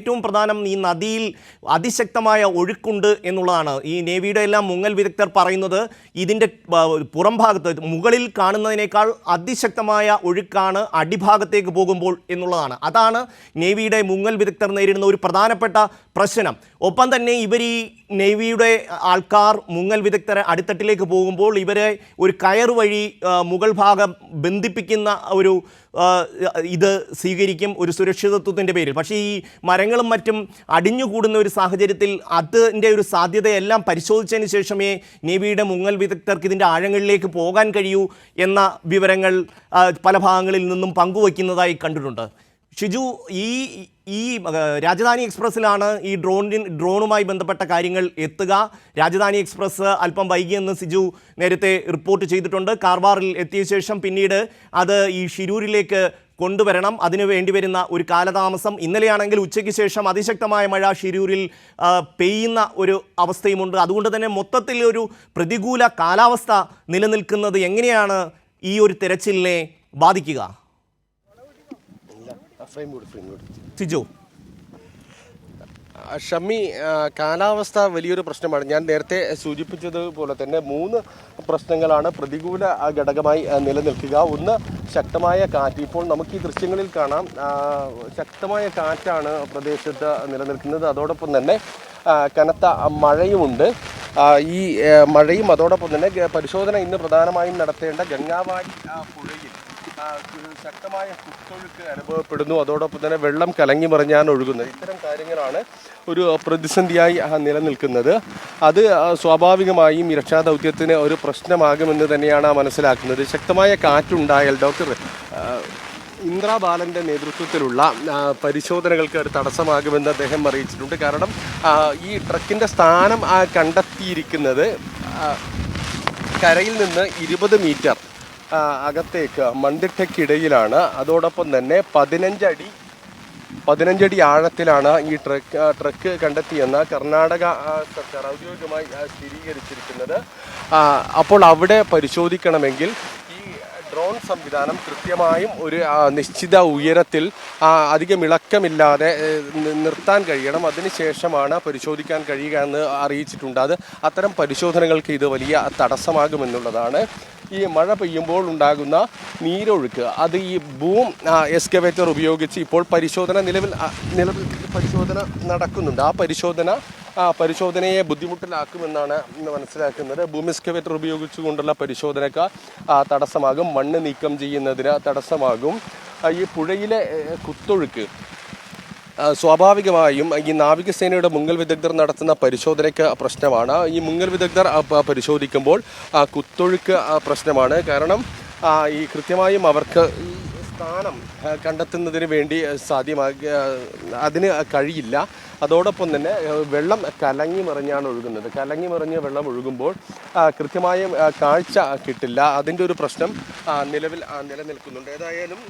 ഏറ്റവും പ്രധാനം ഈ നദിയിൽ അതിശക്തമായ ഒഴുക്കുണ്ട് എന്നുള്ളതാണ്. ഈ നേവിയുടെ എല്ലാം മുങ്ങൽ വിദഗ്ധർ പറയുന്നത് ഇതിൻ്റെ പുറം ഭാഗത്ത് മുകളിൽ കാണുന്നതിനേക്കാൾ അതിശക്തമായ ഒഴുക്കാണ് അടിഭാഗത്തേക്ക് പോകുമ്പോൾ എന്നുള്ളതാണ്. അതാണ് നേവിയുടെ മുങ്ങൽ വിദഗ്ധർ നേരിടുന്ന ഒരു പ്രധാനപ്പെട്ട പ്രശ്നം. ഒപ്പം തന്നെ ഇവർ ഈ നേവിയുടെ ആൾക്കാർ മുങ്ങൽ വിദഗ്ധരെ അടിത്തട്ടിലേക്ക് പോകുമ്പോൾ ഇവരെ ഒരു കയർ വഴി മുകൾ ഭാഗം ബന്ധിപ്പിക്കുന്ന ഒരു ഇത് സ്വീകരിക്കും ഒരു സുരക്ഷിതത്വത്തിൻ്റെ പേരിൽ. പക്ഷേ ഈ മരങ്ങളും മറ്റും അടിഞ്ഞുകൂടുന്ന ഒരു സാഹചര്യത്തിൽ അതിൻ്റെ ഒരു സാധ്യതയെല്ലാം പരിശോധിച്ചതിന് ശേഷമേ നേവിയുടെ മുങ്ങൽ വിദഗ്ധർക്ക് ഇതിൻ്റെ ആഴങ്ങളിലേക്ക് പോകാൻ കഴിയൂ എന്ന വിവരങ്ങൾ പല ഭാഗങ്ങളിൽ നിന്നും പങ്കുവയ്ക്കുന്നതായി കണ്ടിട്ടുണ്ട്. ഷിജു, ഈ രാജധാനി എക്സ്പ്രസ്സിലാണ് ഈ ഡ്രോണുമായി ബന്ധപ്പെട്ട കാര്യങ്ങൾ എത്തുക. രാജധാനി എക്സ്പ്രസ് അല്പം വൈകിയെന്ന് സിജു നേരത്തെ റിപ്പോർട്ട് ചെയ്തിട്ടുണ്ട്. കാർവാറിൽ എത്തിയ ശേഷം പിന്നീട് അത് ഈ ഷിരൂരിലേക്ക് കൊണ്ടുവരണം. അതിനു വേണ്ടി വരുന്ന ഒരു കാലതാമസം. ഇന്നലെയാണെങ്കിൽ ഉച്ചയ്ക്ക് ശേഷം അതിശക്തമായ മഴ ഷിരൂരിൽ പെയ്യുന്ന ഒരു അവസ്ഥയുമുണ്ട്. അതുകൊണ്ട് തന്നെ മൊത്തത്തിൽ ഒരു പ്രതികൂല കാലാവസ്ഥ നിലനിൽക്കുന്നത് എങ്ങനെയാണ് ഈ ഒരു തെരച്ചിലിനെ ബാധിക്കുക? സിജു, ഷമ്മി, കാലാവസ്ഥ വലിയൊരു പ്രശ്നമാണ്. ഞാൻ നേരത്തെ സൂചിപ്പിച്ചതുപോലെ തന്നെ 3 പ്രശ്നങ്ങളാണ് പ്രതികൂല ഘടകമായി നിലനിൽക്കുക. ഒന്ന്, ശക്തമായ കാറ്റ്. ഇപ്പോൾ നമുക്ക് ഈ ദൃശ്യങ്ങളിൽ കാണാം, ശക്തമായ കാറ്റാണ് പ്രദേശത്ത് നിലനിൽക്കുന്നത്. അതോടൊപ്പം തന്നെ കനത്ത മഴയുമുണ്ട്. ഈ മഴയും അതോടൊപ്പം തന്നെ പരിശോധന ഇന്ന് പ്രധാനമായും നടത്തേണ്ട ഗംഗാവാലി പുഴയിൽ ശക്തമായ കുത്തൊഴുക്ക് അനുഭവപ്പെടുന്നു. അതോടൊപ്പം തന്നെ വെള്ളം കലങ്ങി മറിഞ്ഞാണ് ഒഴുകുന്നത്. ഇത്തരം കാര്യങ്ങളാണ് ഒരു പ്രതിസന്ധിയായി നിലനിൽക്കുന്നത്. അത് സ്വാഭാവികമായും ഈ രക്ഷാദൗത്യത്തിന് ഒരു പ്രശ്നമാകുമെന്ന് തന്നെയാണ് മനസ്സിലാക്കുന്നത്. ശക്തമായ കാറ്റുണ്ടായാൽ ഡോക്ടർ ഇന്ദ്ര ബാലൻ്റെ നേതൃത്വത്തിലുള്ള പരിശോധനകൾക്ക് ഒരു തടസ്സമാകുമെന്ന് അദ്ദേഹം അറിയിച്ചിട്ടുണ്ട്. കാരണം ഈ ട്രക്കിൻ്റെ സ്ഥാനം കണ്ടെത്തിയിരിക്കുന്നത് കരയിൽ നിന്ന് 20 മീറ്റർ അകത്തേക്ക് മൺതിട്ടയ്ക്കിടയിലാണ്. അതോടൊപ്പം തന്നെ 15 അടി ആഴത്തിലാണ് ഈ ട്രക്ക് കണ്ടെത്തിയെന്ന് കർണാടക സർക്കാർ ഔദ്യോഗികമായി സ്ഥിരീകരിച്ചിരിക്കുന്നത്. അപ്പോൾ അവിടെ പരിശോധിക്കണമെങ്കിൽ ഈ ഡ്രോൺ സംവിധാനം കൃത്യമായും ഒരു നിശ്ചിത ഉയരത്തിൽ അധികം ഇളക്കമില്ലാതെ നിർത്താൻ കഴിയണം. അതിനുശേഷമാണ് പരിശോധിക്കാൻ കഴിയുക എന്ന് അറിയിച്ചിട്ടുണ്ട്. അത്തരം പരിശോധനകൾക്ക് ഇത് വലിയ തടസ്സമാകുമെന്നുള്ളതാണ്. ഈ മഴ പെയ്യുമ്പോൾ ഉണ്ടാകുന്ന നീരൊഴുക്ക് അത് ഈ ബൂം എക്സ്കവേറ്റർ ഉപയോഗിച്ച് ഇപ്പോൾ നിലവിൽ പരിശോധന നടക്കുന്നുണ്ട്. ആ പരിശോധനയെ ബുദ്ധിമുട്ടിലാക്കുമെന്നാണ് മനസ്സിലാക്കുന്നത്. ബൂം എക്സ്കവേറ്റർ ഉപയോഗിച്ചുകൊണ്ടുള്ള പരിശോധനയ്ക്ക് തടസ്സമാകും. മണ്ണ് നീക്കം ചെയ്യുന്നതിന് തടസ്സമാകും. ഈ പുഴയിലെ കുത്തൊഴുക്ക് സ്വാഭാവികമായും ഈ നാവികസേനയുടെ മുങ്ങൽ വിദഗ്ധർ നടത്തുന്ന പരിശോധനയ്ക്ക് പ്രശ്നമാണ്. ഈ മുങ്ങൽ വിദഗ്ധർ പരിശോധിക്കുമ്പോൾ കുത്തൊഴുക്ക് പ്രശ്നമാണ്. കാരണം ഈ കൃത്യമായും അവർക്ക് ഈ സ്ഥാനം കണ്ടെത്തുന്നതിന് വേണ്ടി അതിന് കഴിയില്ല. അതോടൊപ്പം തന്നെ വെള്ളം കലങ്ങി മറിഞ്ഞാണ് ഒഴുകുന്നത്. കലങ്ങി മറിഞ്ഞ് വെള്ളം ഒഴുകുമ്പോൾ കൃത്യമായും കാഴ്ച കിട്ടില്ല. അതിൻ്റെ ഒരു പ്രശ്നം നിലനിൽക്കുന്നുണ്ട്. ഏതായാലും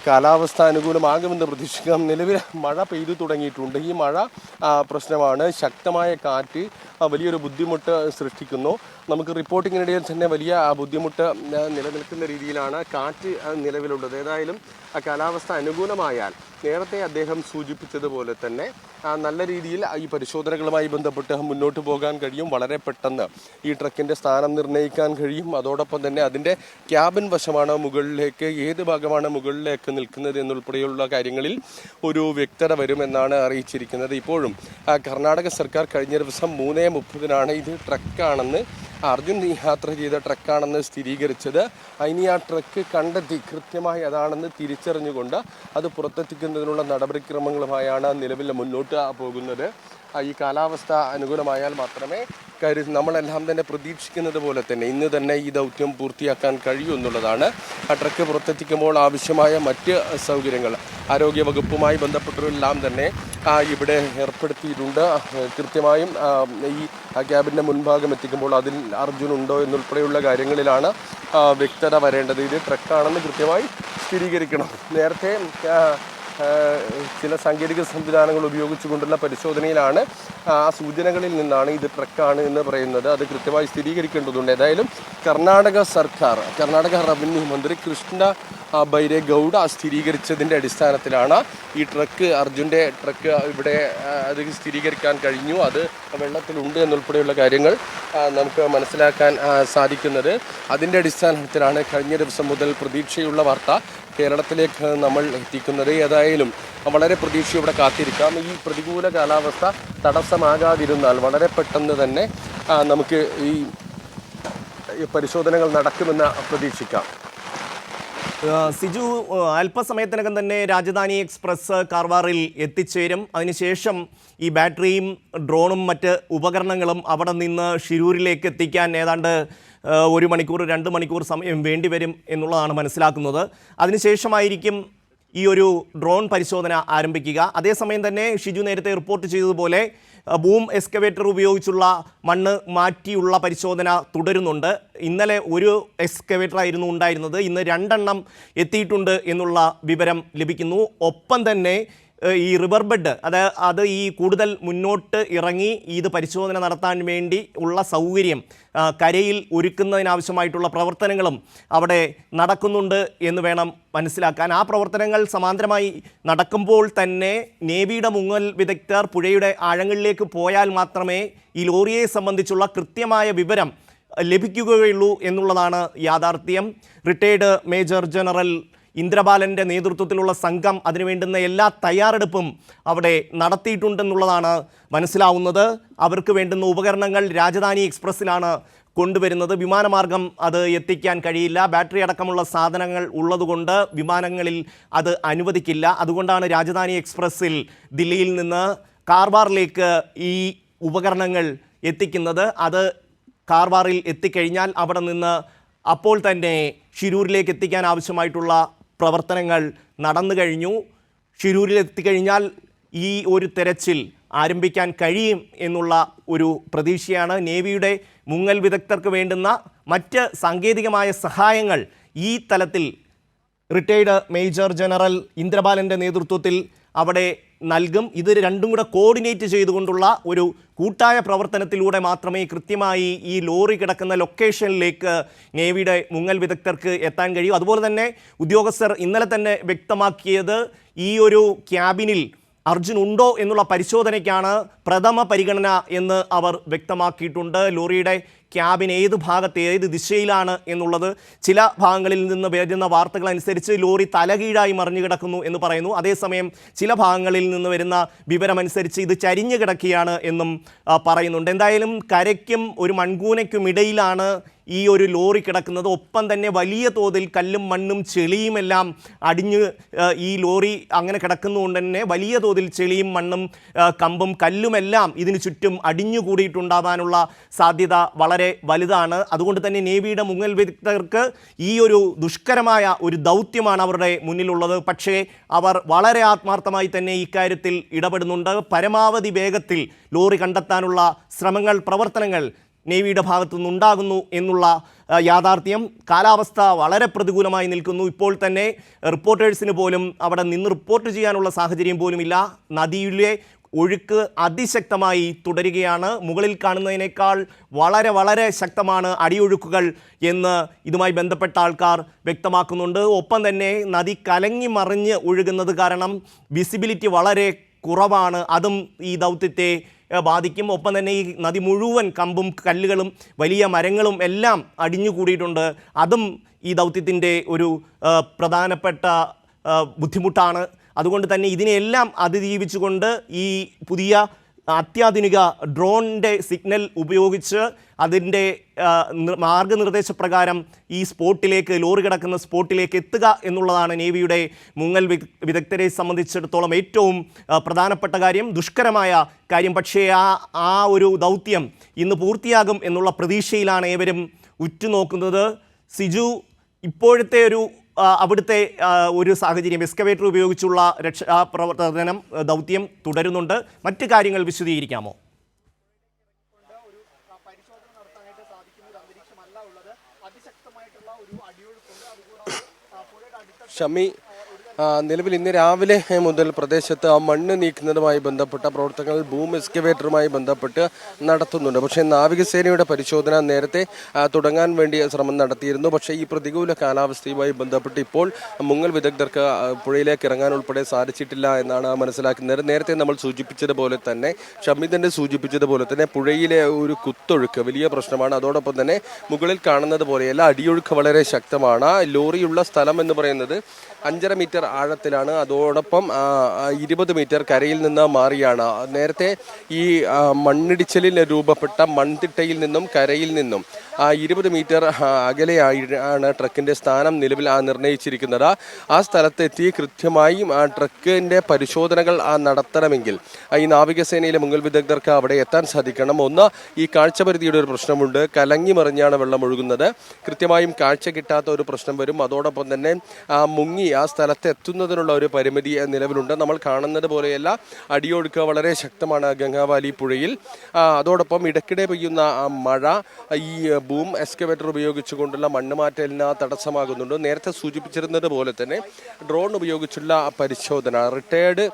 കാലാവസ്ഥ അനുകൂലമാകുമെന്ന് പ്രതീക്ഷിക്കാം. നിലവിൽ മഴ പെയ്തു തുടങ്ങിയിട്ടുണ്ട്. ഈ മഴ പ്രശ്നമാണ്. ശക്തമായ കാറ്റ് വലിയൊരു ബുദ്ധിമുട്ട് സൃഷ്ടിക്കുന്നു. നമുക്ക് റിപ്പോർട്ടിങ്ങിനിടയിൽ തന്നെ വലിയ ബുദ്ധിമുട്ട് നിലനിൽക്കുന്ന രീതിയിലാണ് കാറ്റ് നിലവിലുള്ളത്. ഏതായാലും കാലാവസ്ഥ അനുകൂലമായാൽ നേരത്തെ അദ്ദേഹം സൂചിപ്പിച്ചതുപോലെ തന്നെ നല്ല രീതിയിൽ ഈ പരിശോധനകളുമായി ബന്ധപ്പെട്ട് മുന്നോട്ട് പോകാൻ കഴിയും. വളരെ പെട്ടെന്ന് ഈ ട്രക്കിൻ്റെ സ്ഥാനം നിർണ്ണയിക്കാൻ കഴിയും. അതോടൊപ്പം തന്നെ അതിൻ്റെ ക്യാബിൻ വശമാണ് മുകളിലേക്ക്, ഏത് ഭാഗമാണ് മുകളിലേക്ക് നിൽക്കുന്നത് എന്നുൾപ്പെടെയുള്ള കാര്യങ്ങളിൽ ഒരു വ്യക്തത വരുമെന്നാണ് അറിയിച്ചിരിക്കുന്നത്. ഇപ്പോഴും കർണാടക സർക്കാർ കഴിഞ്ഞ ദിവസം 3:30 ഇത് ട്രക്കാണെന്ന് അർജുൻ യാത്ര ചെയ്ത ട്രക്കാണെന്ന് സ്ഥിരീകരിച്ചത്. ഇനി ആ ട്രക്ക് കണ്ടെത്തി കൃത്യമായി അതാണെന്ന് തിരിച്ചറിഞ്ഞുകൊണ്ട് അത് പുറത്തെത്തിക്കുന്നതിനുള്ള നടപടിക്രമങ്ങളുമായാണ് നിലവിൽ മുന്നോട്ട് പോകുന്നത്. ഈ കാലാവസ്ഥ അനുകൂലമായാൽ മാത്രമേ നമ്മളെല്ലാം തന്നെ പ്രതീക്ഷിക്കുന്നത് പോലെ തന്നെ ഇന്ന് തന്നെ ഈ ദൗത്യം പൂർത്തിയാക്കാൻ കഴിയൂ എന്നുള്ളതാണ്. ആ ട്രക്ക് പുറത്തെത്തിക്കുമ്പോൾ ആവശ്യമായ മറ്റ് സൗകര്യങ്ങൾ ആരോഗ്യവകുപ്പുമായി ബന്ധപ്പെട്ടവരെല്ലാം തന്നെ ഇവിടെ ഏർപ്പെടുത്തിയിട്ടുണ്ട്. കൃത്യമായും ഈ ക്യാബിൻ്റെ മുൻഭാഗം എത്തിക്കുമ്പോൾ അതിൽ അർജുനുണ്ടോ എന്നുൾപ്പെടെയുള്ള കാര്യങ്ങളിലാണ് വ്യക്തത വരേണ്ടത്. ഇത് ട്രക്കാണെന്ന് കൃത്യമായി സ്ഥിരീകരിക്കണം. നേരത്തെ ചില സാങ്കേതിക സംവിധാനങ്ങൾ ഉപയോഗിച്ചുകൊണ്ടുള്ള പരിശോധനയിലാണ് ആ സൂചനകളിൽ നിന്നാണ് ഇത് ട്രക്കാണ് എന്ന് പറയുന്നത്. അത് കൃത്യമായി സ്ഥിരീകരിക്കേണ്ടതുണ്ട്. ഏതായാലും കർണാടക റവന്യൂ മന്ത്രി കൃഷ്ണ ബൈരേഗൌഡ സ്ഥിരീകരിച്ചതിൻ്റെ അടിസ്ഥാനത്തിലാണ് ഈ അർജുൻ്റെ ട്രക്ക് ഇവിടെ അത് സ്ഥിരീകരിക്കാൻ കഴിഞ്ഞു. അത് വെള്ളത്തിലുണ്ട് എന്നുൾപ്പെടെയുള്ള കാര്യങ്ങൾ നമുക്ക് മനസ്സിലാക്കാൻ സാധിക്കുന്നത്. അതിൻ്റെ അടിസ്ഥാനത്തിലാണ് കഴിഞ്ഞ ദിവസം മുതൽ പ്രതീക്ഷയുള്ള വാർത്ത കേരളത്തിലേക്ക് നമ്മൾ എത്തിക്കുന്നത്. ഏതായാലും വളരെ പ്രതീക്ഷയോടെ കാത്തിരിക്കാം. ഈ പ്രതികൂല കാലാവസ്ഥ തടസ്സമാകാതിരുന്നാൽ വളരെ പെട്ടെന്ന് തന്നെ നമുക്ക് ഈ പരിശോധനകൾ നടക്കുമെന്ന് പ്രതീക്ഷിക്കാം. സിജു, അല്പസമയത്തിനകം തന്നെ രാജധാനി എക്സ്പ്രസ് കാർവാറിൽ എത്തിച്ചേരും. അതിനുശേഷം ഈ ബാറ്ററിയും ഡ്രോണും മറ്റ് ഉപകരണങ്ങളും അവിടെ നിന്ന് ഷിരൂരിലേക്ക് എത്തിക്കാൻ ഏതാണ്ട് 1 മണിക്കൂർ 2 മണിക്കൂർ സമയം വേണ്ടിവരും എന്നുള്ളതാണ് മനസ്സിലാക്കുന്നത്. അതിനുശേഷമായിരിക്കും ഈ ഒരു ഡ്രോൺ പരിശോധന ആരംഭിക്കുക. അതേസമയം തന്നെ ഷിജു നേരത്തെ റിപ്പോർട്ട് ചെയ്തതുപോലെ ബൂം എക്സ്കവേറ്റർ ഉപയോഗിച്ചുള്ള മണ്ണ് മാറ്റിയുള്ള പരിശോധന തുടരുന്നുണ്ട്. ഇന്നലെ ഒരു എക്സ്കവേറ്റർ ആയിരുന്നു ഉണ്ടായിരുന്നത്, ഇന്ന് 2 എണ്ണം എത്തിയിട്ടുണ്ട് എന്നുള്ള വിവരം ലഭിക്കുന്നു. ഒപ്പം തന്നെ ഈ റിവർ ബെഡ് അത് ഈ കൂടുതൽ മുന്നോട്ട് ഇറങ്ങി ഇത് പരിശോധന നടത്താൻ വേണ്ടി ഉള്ള സൗകര്യം കരയിൽ ഒരുക്കുന്നതിനാവശ്യമായിട്ടുള്ള പ്രവർത്തനങ്ങളും അവിടെ നടക്കുന്നുണ്ട് എന്ന് വേണം മനസ്സിലാക്കാൻ. ആ പ്രവർത്തനങ്ങൾ സമാന്തരമായി നടക്കുമ്പോൾ തന്നെ നേവിയുടെ മുങ്ങൽ വിദഗ്ധർ പുഴയുടെ ആഴങ്ങളിലേക്ക് പോയാൽ മാത്രമേ ഈ ലോറിയെ സംബന്ധിച്ചുള്ള കൃത്യമായ വിവരം ലഭിക്കുകയുള്ളൂ എന്നുള്ളതാണ് യാഥാർത്ഥ്യം. റിട്ടയേർഡ് മേജർ ജനറൽ ഇന്ദ്രബാലൻ്റെ നേതൃത്വത്തിലുള്ള സംഘം അതിനുവേണ്ടുന്ന എല്ലാ തയ്യാറെടുപ്പും അവിടെ നടത്തിയിട്ടുണ്ടെന്നുള്ളതാണ് മനസ്സിലാവുന്നത്. അവർക്ക് വേണ്ടുന്ന ഉപകരണങ്ങൾ രാജധാനി എക്സ്പ്രസ്സിലാണ് കൊണ്ടുവരുന്നത്. വിമാനമാർഗം അത് എത്തിക്കാൻ കഴിയില്ല. ബാറ്ററി അടക്കമുള്ള സാധനങ്ങൾ ഉള്ളതുകൊണ്ട് വിമാനങ്ങളിൽ അത് അനുവദിക്കില്ല. അതുകൊണ്ടാണ് രാജധാനി എക്സ്പ്രസ്സിൽ ദില്ലിയിൽ നിന്ന് കാർവാറിലേക്ക് ഈ ഉപകരണങ്ങൾ എത്തിക്കുന്നത്. അത് കാർവാറിൽ എത്തിക്കഴിഞ്ഞാൽ അവിടെ നിന്ന് അപ്പോൾ തന്നെ ഷിരൂരിലേക്ക് എത്തിക്കാൻ ആവശ്യമായിട്ടുള്ള പ്രവർത്തനങ്ങൾ നടന്നു കഴിഞ്ഞു. ഷിരൂരിൽ എത്തിക്കഴിഞ്ഞാൽ ഈ ഒരു തെരച്ചിൽ ആരംഭിക്കാൻ കഴിയും എന്നുള്ള ഒരു പ്രതീക്ഷയാണ്. നേവിയുടെ മുങ്ങൽ വിദഗ്ധർക്ക് വേണ്ടുന്ന മറ്റ് സാങ്കേതികമായ സഹായങ്ങൾ ഈ തലത്തിൽ റിട്ടയേർഡ് മേജർ ജനറൽ ഇന്ദ്രബാലൻ്റെ നേതൃത്വത്തിൽ അവിടെ നൽകും. ഇത് രണ്ടും കൂടെ കോർഡിനേറ്റ് ചെയ്തുകൊണ്ടുള്ള ഒരു കൂട്ടായ പ്രവർത്തനത്തിലൂടെ മാത്രമേ കൃത്യമായി ഈ ലോറി കിടക്കുന്ന ലൊക്കേഷനിലേക്ക് നേവിയുടെ മുങ്ങൽ വിദഗ്ധർക്ക് എത്താൻ കഴിയൂ. അതുപോലെ തന്നെ ഉദ്യോഗസ്ഥർ ഇന്നലെ തന്നെ വ്യക്തമാക്കിയത് ഈ ഒരു ക്യാബിനിൽ അർജുൻ ഉണ്ടോ എന്നുള്ള പരിശോധനയ്ക്കാണ് പ്രഥമ പരിഗണന എന്ന് അവർ വ്യക്തമാക്കിയിട്ടുണ്ട്. ലോറിയുടെ ക്യാബിൻ ഏത് ഭാഗത്ത് ഏത് ദിശയിലാണ് എന്നുള്ളത് ചില ഭാഗങ്ങളിൽ നിന്ന് വരുന്ന വാർത്തകൾ അനുസരിച്ച് ലോറി തലകീഴായി മറിഞ്ഞു കിടക്കുന്നു എന്ന് പറയുന്നു. അതേസമയം ചില ഭാഗങ്ങളിൽ നിന്ന് വരുന്ന വിവരമനുസരിച്ച് ഇത് ചരിഞ്ഞു കിടക്കുകയാണ് എന്നും പറയുന്നുണ്ട്. എന്തായാലും കരയ്ക്കും ഒരു മൺകൂനയ്ക്കും ഇടയിലാണ് ഈ ഒരു ലോറി കിടക്കുന്നത്. ഒപ്പം തന്നെ വലിയ തോതിൽ കല്ലും മണ്ണും ചെളിയുമെല്ലാം അടിഞ്ഞ് ഈ ലോറി അങ്ങനെ കിടക്കുന്നതുകൊണ്ട് തന്നെ വലിയ തോതിൽ ചെളിയും മണ്ണും കമ്പും കല്ലുമെല്ലാം ഇതിന് ചുറ്റും അടിഞ്ഞുകൂടിയിട്ടുണ്ടാകാനുള്ള സാധ്യത വളരെ വലുതാണ്. അതുകൊണ്ട് തന്നെ നേവിയുടെ മുങ്ങൽ വിദഗ്ധർക്ക് ഈ ഒരു ദുഷ്കരമായ ഒരു ദൗത്യമാണ് അവരുടെ മുന്നിലുള്ളത്. പക്ഷേ അവർ വളരെ ആത്മാർത്ഥമായി തന്നെ ഇക്കാര്യത്തിൽ ഇടപെടുന്നുണ്ട്. പരമാവധി വേഗത്തിൽ ലോറി കണ്ടെത്താനുള്ള ശ്രമങ്ങൾ പ്രവർത്തനങ്ങൾ നേവിയുടെ ഭാഗത്തു നിന്നുണ്ടാകുന്നു എന്നുള്ള യാഥാർത്ഥ്യം. കാലാവസ്ഥ വളരെ പ്രതികൂലമായി നിൽക്കുന്നു. ഇപ്പോൾ തന്നെ റിപ്പോർട്ടേഴ്സിന് പോലും അവിടെ നിന്ന് റിപ്പോർട്ട് ചെയ്യാനുള്ള സാഹചര്യം പോലുമില്ല. നദിയിലെ ഒഴുക്ക് അതിശക്തമായി തുടരുകയാണ്. മുകളിൽ കാണുന്നതിനേക്കാൾ വളരെ വളരെ ശക്തമാണ് അടിയൊഴുക്കുകൾ എന്ന് ഇതുമായി ബന്ധപ്പെട്ട ആൾക്കാർ വ്യക്തമാക്കുന്നുണ്ട്. ഒപ്പം തന്നെ നദി കലങ്ങി മറിഞ്ഞ് ഒഴുകുന്നത് കാരണം വിസിബിലിറ്റി വളരെ കുറവാണ്. അതും ഈ ദൗത്യത്തെ ബാധിക്കും. ഒപ്പം തന്നെ ഈ നദി മുഴുവൻ കമ്പും കല്ലുകളും വലിയ മരങ്ങളും എല്ലാം അടിഞ്ഞുകൂടിയിട്ടുണ്ട്. അതും ഈ ദൗത്യത്തിൻ്റെ ഒരു പ്രധാനപ്പെട്ട ബുദ്ധിമുട്ടാണ്. അതുകൊണ്ട് തന്നെ ഇതിനെല്ലാം അതിജീവിച്ചുകൊണ്ട് ഈ പുതിയ അത്യാധുനിക ഡ്രോണിൻ്റെ സിഗ്നൽ ഉപയോഗിച്ച് അതിൻ്റെ മാർഗനിർദ്ദേശപ്രകാരം ഈ സ്പോട്ടിലേക്ക് ലോറി കിടക്കുന്ന സ്പോട്ടിലേക്ക് എത്തുക എന്നുള്ളതാണ് നേവിയുടെ മുങ്ങൽ വിദഗ്ധരെ സംബന്ധിച്ചിടത്തോളം ഏറ്റവും പ്രധാനപ്പെട്ട കാര്യം, ദുഷ്കരമായ കാര്യം. പക്ഷേ ആ ഒരു ദൗത്യം ഇന്ന് പൂർത്തിയാകും എന്നുള്ള പ്രതീക്ഷയിലാണ് ഏവരും ഉറ്റുനോക്കുന്നത്. സിജു, ഇപ്പോഴത്തെ അവിടുത്തെ ഒരു സാഹചര്യം, എക്സ്കവേറ്റർ ഉപയോഗിച്ചുള്ള രക്ഷാപ്രവർത്തനം ദൗത്യം തുടരുന്നുണ്ട്. മറ്റ് കാര്യങ്ങൾ വിശദീകരിക്കാമോ? ഷമി, നിലവിൽ ഇന്ന് രാവിലെ മുതൽ പ്രദേശത്ത് ആ മണ്ണ് നീക്കുന്നതുമായി ബന്ധപ്പെട്ട പ്രവർത്തനങ്ങൾ ബൂം എക്സ്കവേറ്ററുമായി ബന്ധപ്പെട്ട് നടത്തുന്നുണ്ട്. പക്ഷേ നാവികസേനയുടെ പരിശോധന നേരത്തെ തുടങ്ങാൻ വേണ്ടി ശ്രമം നടത്തിയിരുന്നു. പക്ഷേ ഈ പ്രതികൂല കാലാവസ്ഥയുമായി ബന്ധപ്പെട്ട് ഇപ്പോൾ മുങ്ങൽ വിദഗ്ധർക്ക് പുഴയിലേക്ക് ഇറങ്ങാൻ ഉൾപ്പെടെ സാധിച്ചിട്ടില്ല എന്നാണ് മനസ്സിലാക്കുന്നത്. നേരത്തെ നമ്മൾ സൂചിപ്പിച്ചതുപോലെ തന്നെ ഷമീദന്റെ സൂചിപ്പിച്ചതുപോലെ തന്നെ പുഴയിലെ ഒരു കുത്തൊഴുക്ക് വലിയ പ്രശ്നമാണ്. അതോടൊപ്പം തന്നെ മുകളിൽ കാണുന്നത് പോലെയല്ല, അടിയൊഴുക്ക് വളരെ ശക്തമാണ്. ലോറിയുള്ള സ്ഥലം എന്ന് പറയുന്നത് 5.5 മീറ്റർ ആഴത്തിലാണ്. അതോടൊപ്പം 20 മീറ്റർ കരയിൽ നിന്ന് മാറിയാണ്. നേരത്തെ ഈ മണ്ണിടിച്ചിലിൽ രൂപപ്പെട്ട മൺതിട്ടയിൽ നിന്നും കരയിൽ നിന്നും 20 മീറ്റർ അകലെയാണ് ട്രക്കിന്റെ സ്ഥാനം നിലവിൽ നിർണ്ണയിച്ചിരിക്കുന്നത്. ആ സ്ഥലത്തെത്തി കൃത്യമായും ട്രക്കിന്റെ പരിശോധനകൾ നടത്തണമെങ്കിൽ ഈ നാവികസേനയിലെ മുങ്ങൽ വിദഗ്ധർക്ക് അവിടെ എത്താൻ സാധിക്കണം. ഒന്ന്, ഈ കാഴ്ചപരിധിയുടെ ഒരു പ്രശ്നമുണ്ട്. കലങ്ങി മറിഞ്ഞാണ് വെള്ളം ഒഴുകുന്നത്. കൃത്യമായും കാഴ്ച കിട്ടാത്ത ഒരു പ്രശ്നം വരും. അതോടൊപ്പം തന്നെ മുങ്ങി ആ സ്ഥലത്ത് എത്തുന്നതിനുള്ള ഒരു പരിമിതി നിലവിലുണ്ട്. നമ്മൾ കാണുന്നത് പോലെയല്ല, അടിയൊഴുക്ക് വളരെ ശക്തമാണ് ഗംഗാവാലി പുഴയിൽ. അതോടൊപ്പം ഇടയ്ക്കിടെ പെയ്യുന്ന മഴ ഈ ബൂം എക്സ്കവേറ്റർ ഉപയോഗിച്ചുകൊണ്ടുള്ള മണ്ണ് മാറ്റലിന് തടസ്സമാകുന്നുണ്ട്. നേരത്തെ സൂചിപ്പിച്ചിരുന്നത് പോലെ തന്നെ ഡ്രോൺ ഉപയോഗിച്ചുള്ള പരിശോധന, റിട്ടയേർഡ്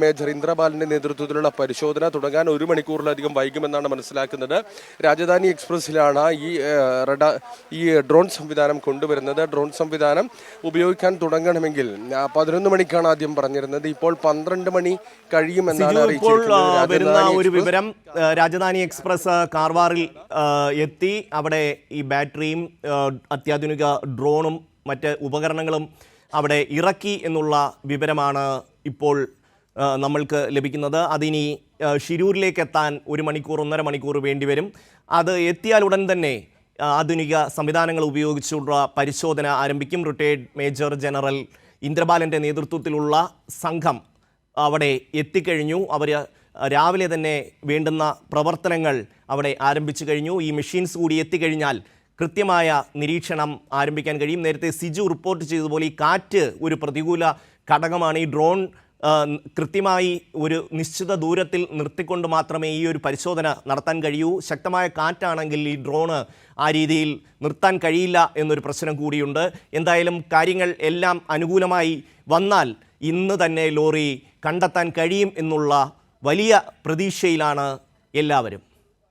മേജർ ഇന്ദ്രപാലിന്റെ നേതൃത്വത്തിലുള്ള പരിശോധന തുടങ്ങാൻ 1 മണിക്കൂറിലധികം വൈകുമെന്നാണ് മനസ്സിലാക്കുന്നത്. രാജധാനി എക്സ്പ്രസിലാണ് ഈ ഡ്രോൺ സംവിധാനം കൊണ്ടുവരുന്നത്. ഡ്രോൺ സംവിധാനം ഉപയോഗിക്കാൻ തുടങ്ങണമെങ്കിൽ 11 മണിക്കാണ് ആദ്യം പറഞ്ഞിരുന്നത്. ഇപ്പോൾ 12 മണി കഴിയുമെന്നാണ് വരുന്ന ഒരു വിവരം. രാജധാനി എക്സ്പ്രസ് കാർവാറിൽ എത്തി. അവിടെ ഈ ബാറ്ററിയും അത്യാധുനിക ഡ്രോണും മറ്റ് ഉപകരണങ്ങളും അവിടെ ഇറക്കി എന്നുള്ള വിവരമാണ് ഇപ്പോൾ നമ്മൾക്ക് ലഭിക്കുന്നത്. അതിനി ഷിരൂരിലേക്ക് എത്താൻ 1 മണിക്കൂർ 1.5 മണിക്കൂർ വേണ്ടിവരും. അത് എത്തിയാൽ ഉടൻ തന്നെ ആധുനിക സംവിധാനങ്ങൾ ഉപയോഗിച്ചുള്ള പരിശോധന ആരംഭിക്കും. റിട്ടയേർഡ് മേജർ ജനറൽ ഇന്ദ്രപാലൻ്റെ നേതൃത്വത്തിലുള്ള സംഘം അവിടെ എത്തിക്കഴിഞ്ഞു. അവർ രാവിലെ തന്നെ വേണ്ടുന്ന പ്രവർത്തനങ്ങൾ അവിടെ ആരംഭിച്ചു കഴിഞ്ഞു. ഈ മെഷീൻസ് കൂടി എത്തിക്കഴിഞ്ഞാൽ കൃത്യമായ നിരീക്ഷണം ആരംഭിക്കാൻ കഴിയും. നേരത്തെ സിജു റിപ്പോർട്ട് ചെയ്തതുപോലെ ഈ കാറ്റ് ഒരു പ്രതികൂല ഘടകമാണ്. ഈ ഡ്രോൺ കൃത്യമായി ഒരു നിശ്ചിത ദൂരത്തിൽ നിർത്തിക്കൊണ്ട് മാത്രമേ ഈ ഒരു പരിശോധന നടത്താൻ കഴിയൂ. ശക്തമായ കാറ്റാണെങ്കിൽ ഈ ഡ്രോണ് ആ രീതിയിൽ നിർത്താൻ കഴിയില്ല എന്നൊരു പ്രശ്നം കൂടിയുണ്ട്. എന്തായാലും കാര്യങ്ങൾ എല്ലാം അനുകൂലമായി വന്നാൽ ഇന്ന് തന്നെ ലോറി കണ്ടെത്താൻ കഴിയും എന്നുള്ള വലിയ പ്രതീക്ഷയിലാണ് എല്ലാവരും.